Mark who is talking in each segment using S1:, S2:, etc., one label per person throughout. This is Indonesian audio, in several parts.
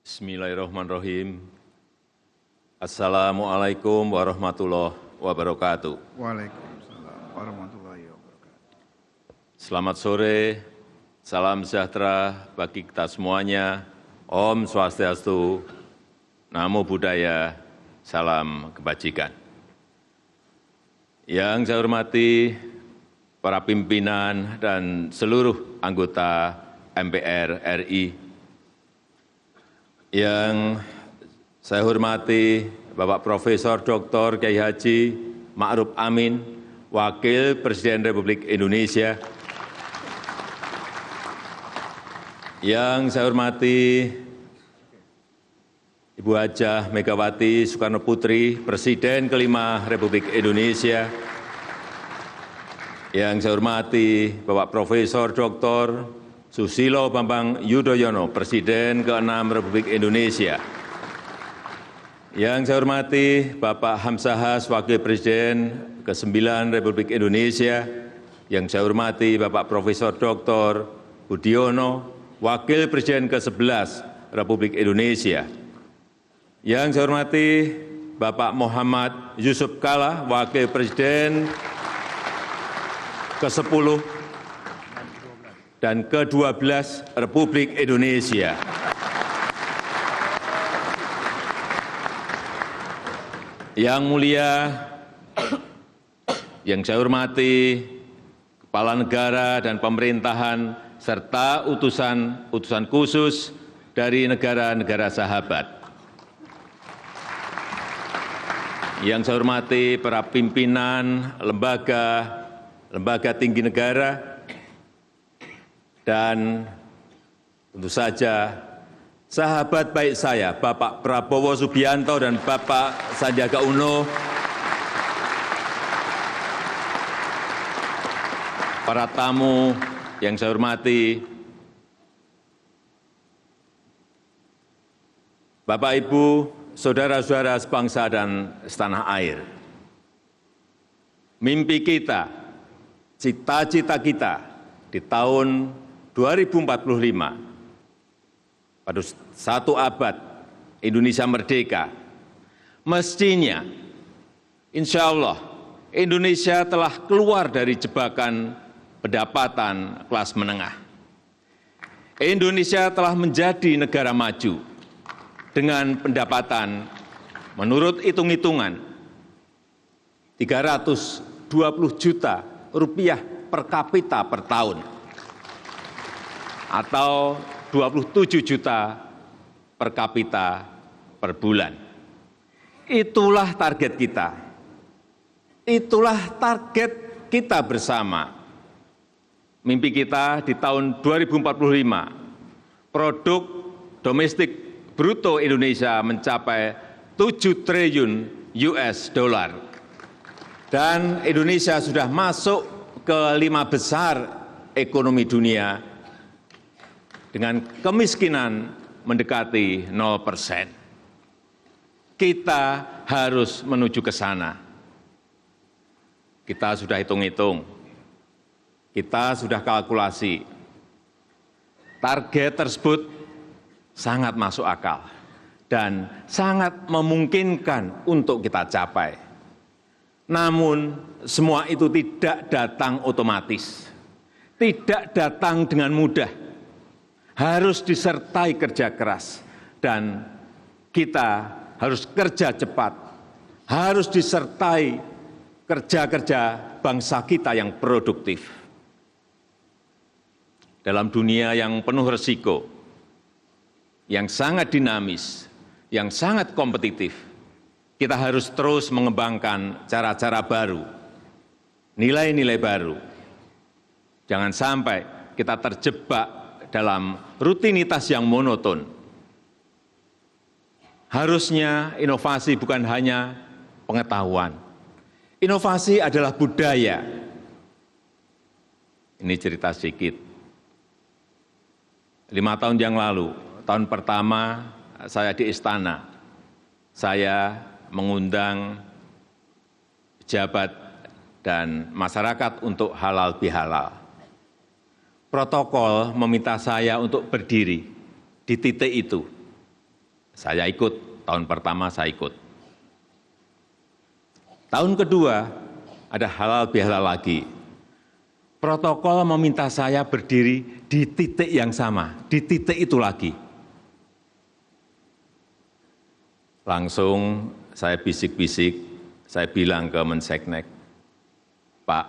S1: Bismillahirrahmanirrahim. Assalamualaikum warahmatullahi wabarakatuh.
S2: Waalaikumsalam warahmatullahi wabarakatuh.
S1: Selamat sore, salam sejahtera bagi kita semuanya. Om Swastiastu, Namo Buddhaya, salam kebajikan. Yang saya hormati para pimpinan dan seluruh anggota MPR RI, yang saya hormati Bapak Profesor Dr. Kiai Haji Ma'ruf Amin, Wakil Presiden Republik Indonesia. Yang saya hormati Ibu Hajah Megawati Soekarno Putri, Presiden kelima Republik Indonesia. Yang saya hormati Bapak Profesor Dr. Susilo Bambang Yudhoyono, Presiden ke-6 Republik Indonesia. Yang saya hormati Bapak Hamzahas, Wakil Presiden ke-9 Republik Indonesia. Yang saya hormati Bapak Profesor Dr. Budiono, Wakil Presiden ke-11 Republik Indonesia. Yang saya hormati Bapak Muhammad Yusuf Kalla, Wakil Presiden ke-10 dan ke-12 Republik Indonesia. Yang mulia, yang saya hormati Kepala Negara dan Pemerintahan serta utusan khusus dari negara-negara sahabat. Yang saya hormati para pimpinan lembaga tinggi negara, dan tentu saja sahabat baik saya, Bapak Prabowo Subianto dan Bapak Sandiaga Uno, para tamu yang saya hormati, Bapak Ibu, saudara-saudara sebangsa dan setanah air. Mimpi kita, cita-cita kita di tahun 2045, pada satu abad Indonesia merdeka, mestinya insya Allah Indonesia telah keluar dari jebakan pendapatan kelas menengah. Indonesia telah menjadi negara maju dengan pendapatan menurut hitung-hitungan 320 juta rupiah per kapita per tahun, atau 27 juta per kapita per bulan. Itulah target kita. Itulah target kita bersama. Mimpi kita di tahun 2045, produk domestik bruto Indonesia mencapai 7 triliun US dollar. Dan Indonesia sudah masuk ke 5 besar ekonomi dunia dengan kemiskinan mendekati 0%. Kita harus menuju ke sana. Kita sudah hitung-hitung, kita sudah kalkulasi. Target tersebut sangat masuk akal dan sangat memungkinkan untuk kita capai. Namun, semua itu tidak datang otomatis, tidak datang dengan mudah. Harus disertai kerja keras, dan kita harus kerja cepat, harus disertai kerja-kerja bangsa kita yang produktif. Dalam dunia yang penuh risiko, yang sangat dinamis, yang sangat kompetitif, kita harus terus mengembangkan cara-cara baru, nilai-nilai baru. Jangan sampai kita terjebak dalam rutinitas yang monoton. Harusnya inovasi bukan hanya pengetahuan. Inovasi adalah budaya. Ini cerita sedikit. 5 tahun yang lalu, tahun pertama saya di istana, saya mengundang pejabat dan masyarakat untuk halal bihalal. Protokol meminta saya untuk berdiri di titik itu. Saya ikut, tahun pertama saya ikut. Tahun kedua, ada halal bihalal lagi. Protokol meminta saya berdiri di titik yang sama, di titik itu lagi. Langsung saya bisik-bisik, saya bilang ke Menseknek, Pak,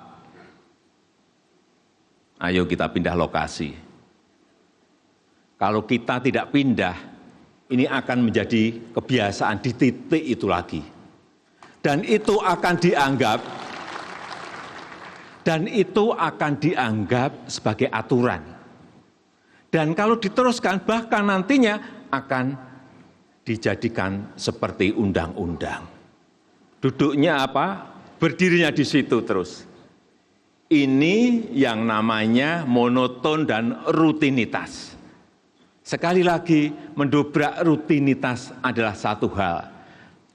S1: ayo kita pindah lokasi. Kalau kita tidak pindah, ini akan menjadi kebiasaan di titik itu lagi. Dan itu akan dianggap sebagai aturan. Dan kalau diteruskan, bahkan nantinya akan dijadikan seperti undang-undang. Duduknya apa? Berdirinya di situ terus. Ini yang namanya monoton dan rutinitas. Sekali lagi, mendobrak rutinitas adalah satu hal.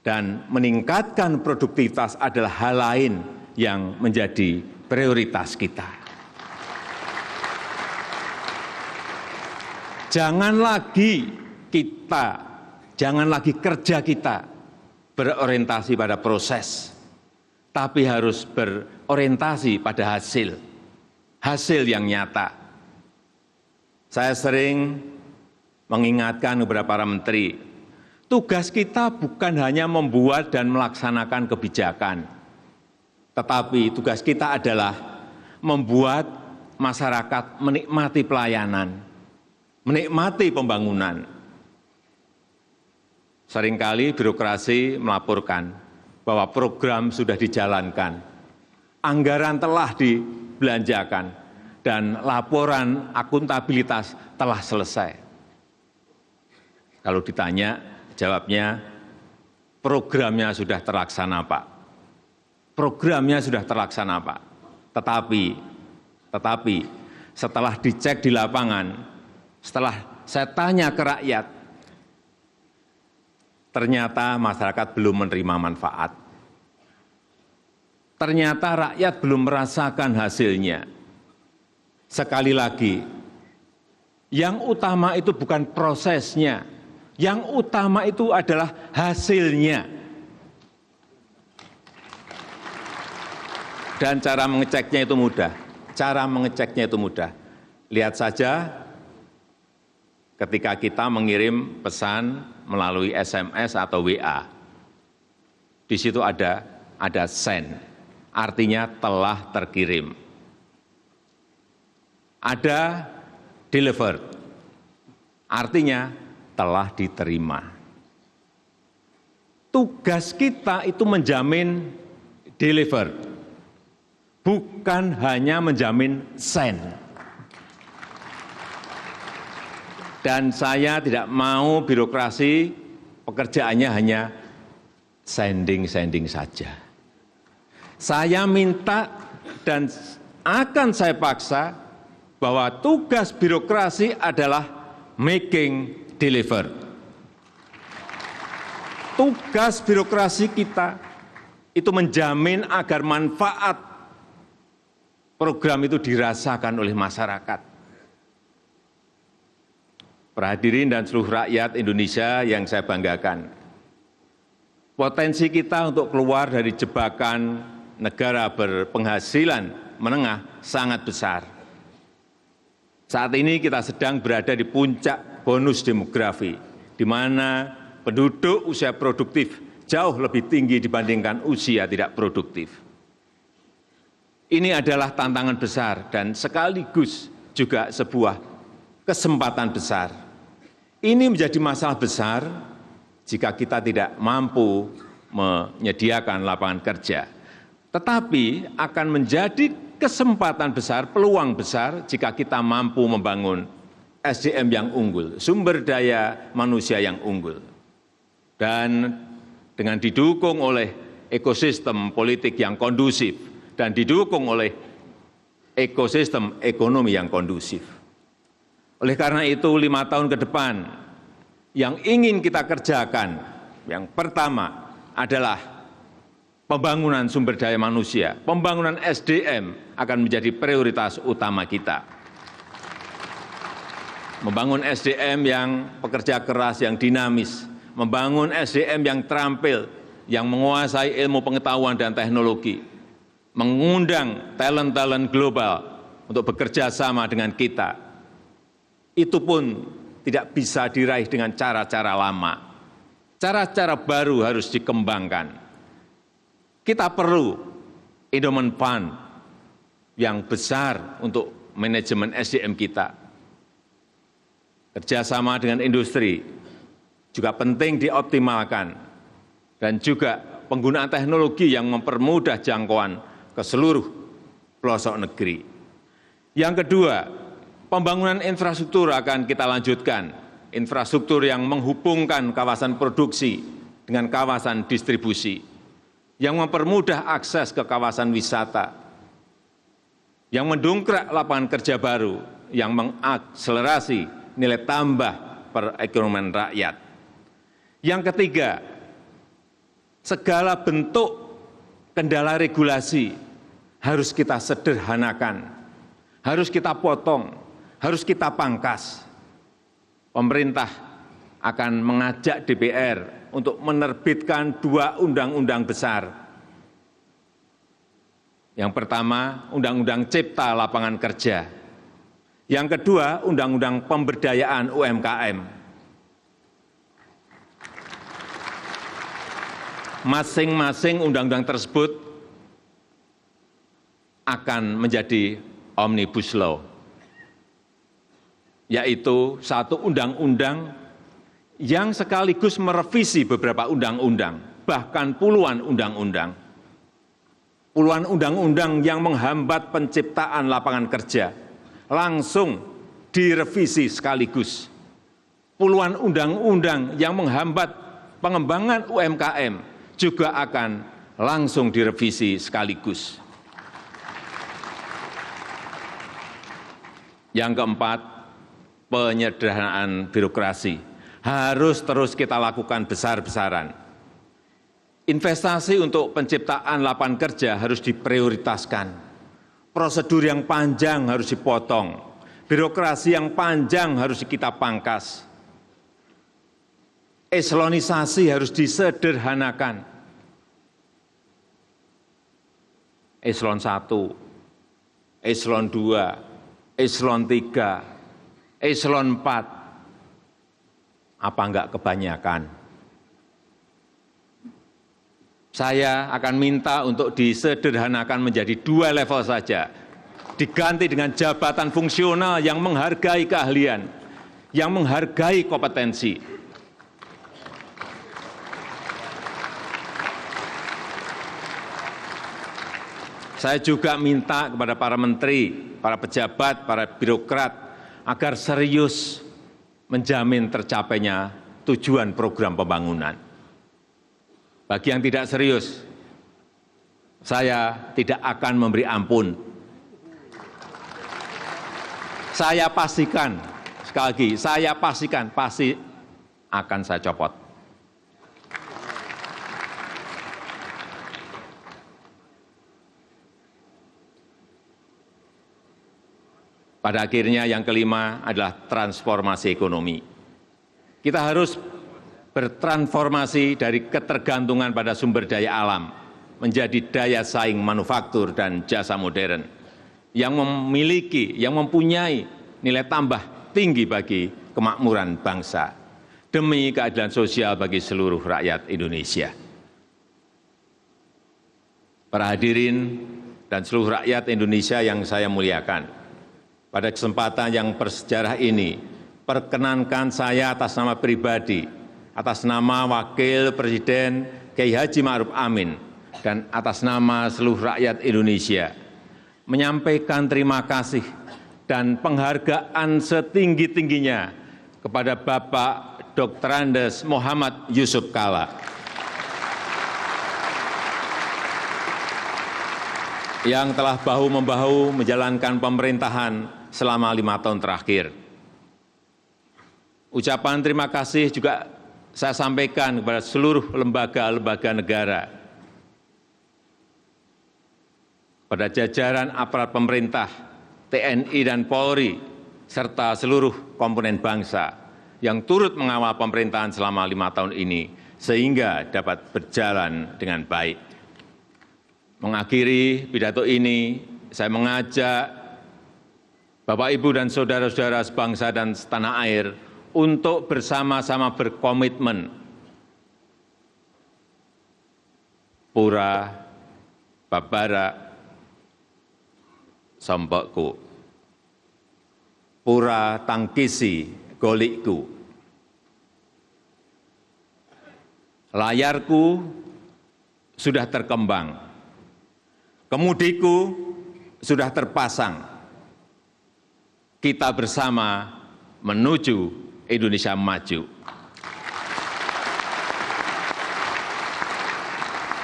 S1: Dan meningkatkan produktivitas adalah hal lain yang menjadi prioritas kita. Jangan lagi kerja kita berorientasi pada proses, tapi harus berorientasi pada hasil yang nyata. Saya sering mengingatkan kepada para menteri, tugas kita bukan hanya membuat dan melaksanakan kebijakan, tetapi tugas kita adalah membuat masyarakat menikmati pelayanan, menikmati pembangunan. Seringkali birokrasi melaporkan bahwa program sudah dijalankan, anggaran telah dibelanjakan, dan laporan akuntabilitas telah selesai. Kalau ditanya, jawabnya, programnya sudah terlaksana, Pak. Programnya sudah terlaksana, Pak. Tetapi setelah dicek di lapangan, setelah saya tanya ke rakyat, ternyata masyarakat belum menerima manfaat. Ternyata rakyat belum merasakan hasilnya. Sekali lagi, yang utama itu bukan prosesnya, yang utama itu adalah hasilnya. Dan cara mengeceknya itu mudah. Lihat saja ketika kita mengirim pesan melalui SMS atau WA. Di situ ada send, artinya telah terkirim. Ada delivered, artinya telah diterima. Tugas kita itu menjamin delivered, bukan hanya menjamin send. Dan saya tidak mau birokrasi pekerjaannya hanya sending saja. Saya minta dan akan saya paksa bahwa tugas birokrasi adalah making deliver. Tugas birokrasi kita itu menjamin agar manfaat program itu dirasakan oleh masyarakat. Para hadirin dan seluruh rakyat Indonesia yang saya banggakan, potensi kita untuk keluar dari jebakan negara berpenghasilan menengah sangat besar. Saat ini kita sedang berada di puncak bonus demografi, di mana penduduk usia produktif jauh lebih tinggi dibandingkan usia tidak produktif. Ini adalah tantangan besar dan sekaligus juga sebuah kesempatan besar. Ini menjadi masalah besar jika kita tidak mampu menyediakan lapangan kerja. Tetapi akan menjadi kesempatan besar, peluang besar jika kita mampu membangun SDM yang unggul, sumber daya manusia yang unggul. Dan dengan didukung oleh ekosistem politik yang kondusif dan didukung oleh ekosistem ekonomi yang kondusif. Oleh karena itu 5 tahun ke depan yang ingin kita kerjakan, yang pertama adalah pembangunan sumber daya manusia, pembangunan SDM akan menjadi prioritas utama kita. Membangun SDM yang pekerja keras, yang dinamis, membangun SDM yang terampil, yang menguasai ilmu pengetahuan dan teknologi, mengundang talent-talent global untuk bekerja sama dengan kita. Itu pun tidak bisa diraih dengan cara-cara lama. Cara-cara baru harus dikembangkan. Kita perlu endowment fund yang besar untuk manajemen SDM kita. Kerjasama dengan industri juga penting dioptimalkan, dan juga penggunaan teknologi yang mempermudah jangkauan ke seluruh pelosok negeri. Yang kedua, pembangunan infrastruktur akan kita lanjutkan, infrastruktur yang menghubungkan kawasan produksi dengan kawasan distribusi, yang mempermudah akses ke kawasan wisata, yang mendongkrak lapangan kerja baru, yang mengakselerasi nilai tambah perekonomian rakyat. Yang ketiga, segala bentuk kendala regulasi harus kita sederhanakan, harus kita potong, harus kita pangkas. Pemerintah akan mengajak DPR untuk menerbitkan 2 undang-undang besar. Yang pertama, Undang-Undang Cipta Lapangan Kerja. Yang kedua, Undang-Undang Pemberdayaan UMKM. Masing-masing undang-undang tersebut akan menjadi omnibus law, yaitu satu undang-undang yang sekaligus merevisi beberapa undang-undang, bahkan puluhan undang-undang. Puluhan undang-undang yang menghambat penciptaan lapangan kerja langsung direvisi sekaligus. Puluhan undang-undang yang menghambat pengembangan UMKM juga akan langsung direvisi sekaligus. Yang keempat, penyederhanaan birokrasi harus terus kita lakukan besar-besaran. Investasi untuk penciptaan lapangan kerja harus diprioritaskan. Prosedur yang panjang harus dipotong. Birokrasi yang panjang harus kita pangkas. Eselonisasi harus disederhanakan. Eselon 1, Eselon 2, Eselon 3, Eselon 4. Apa enggak kebanyakan? Saya akan minta untuk disederhanakan menjadi 2 level saja. Diganti dengan jabatan fungsional yang menghargai keahlian, yang menghargai kompetensi. Saya juga minta kepada para menteri, para pejabat, para birokrat agar serius menjamin tercapainya tujuan program pembangunan. Bagi yang tidak serius, saya tidak akan memberi ampun. Saya pastikan, sekali lagi, saya pastikan, pasti akan saya copot. Pada akhirnya yang kelima adalah transformasi ekonomi. Kita harus bertransformasi dari ketergantungan pada sumber daya alam menjadi daya saing manufaktur dan jasa modern yang memiliki, yang mempunyai nilai tambah tinggi bagi kemakmuran bangsa demi keadilan sosial bagi seluruh rakyat Indonesia. Para hadirin dan seluruh rakyat Indonesia yang saya muliakan, pada kesempatan yang bersejarah ini, perkenankan saya atas nama pribadi, atas nama Wakil Presiden Kiai Haji Ma'ruf Amin, dan atas nama seluruh rakyat Indonesia, menyampaikan terima kasih dan penghargaan setinggi-tingginya kepada Bapak Dr. Andes Muhammad Yusuf Kalla, yang telah bahu-membahu menjalankan pemerintahan selama 5 tahun terakhir. Ucapan terima kasih juga saya sampaikan kepada seluruh lembaga-lembaga negara, pada jajaran aparat pemerintah, TNI dan Polri, serta seluruh komponen bangsa yang turut mengawal pemerintahan selama 5 tahun ini, sehingga dapat berjalan dengan baik. Mengakhiri pidato ini, saya mengajak Bapak, Ibu, dan saudara-saudara sebangsa dan setanah air untuk bersama-sama berkomitmen pura babara sombokku, pura tangkisi golikku, layarku sudah terkembang, kemudiku sudah terpasang, kita bersama menuju Indonesia maju.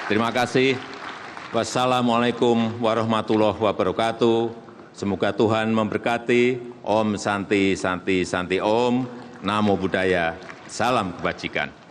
S1: Terima kasih. Wassalamualaikum warahmatullahi wabarakatuh. Semoga Tuhan memberkati. Om Santi Santi Santi Om. Namo Buddhaya. Salam kebajikan.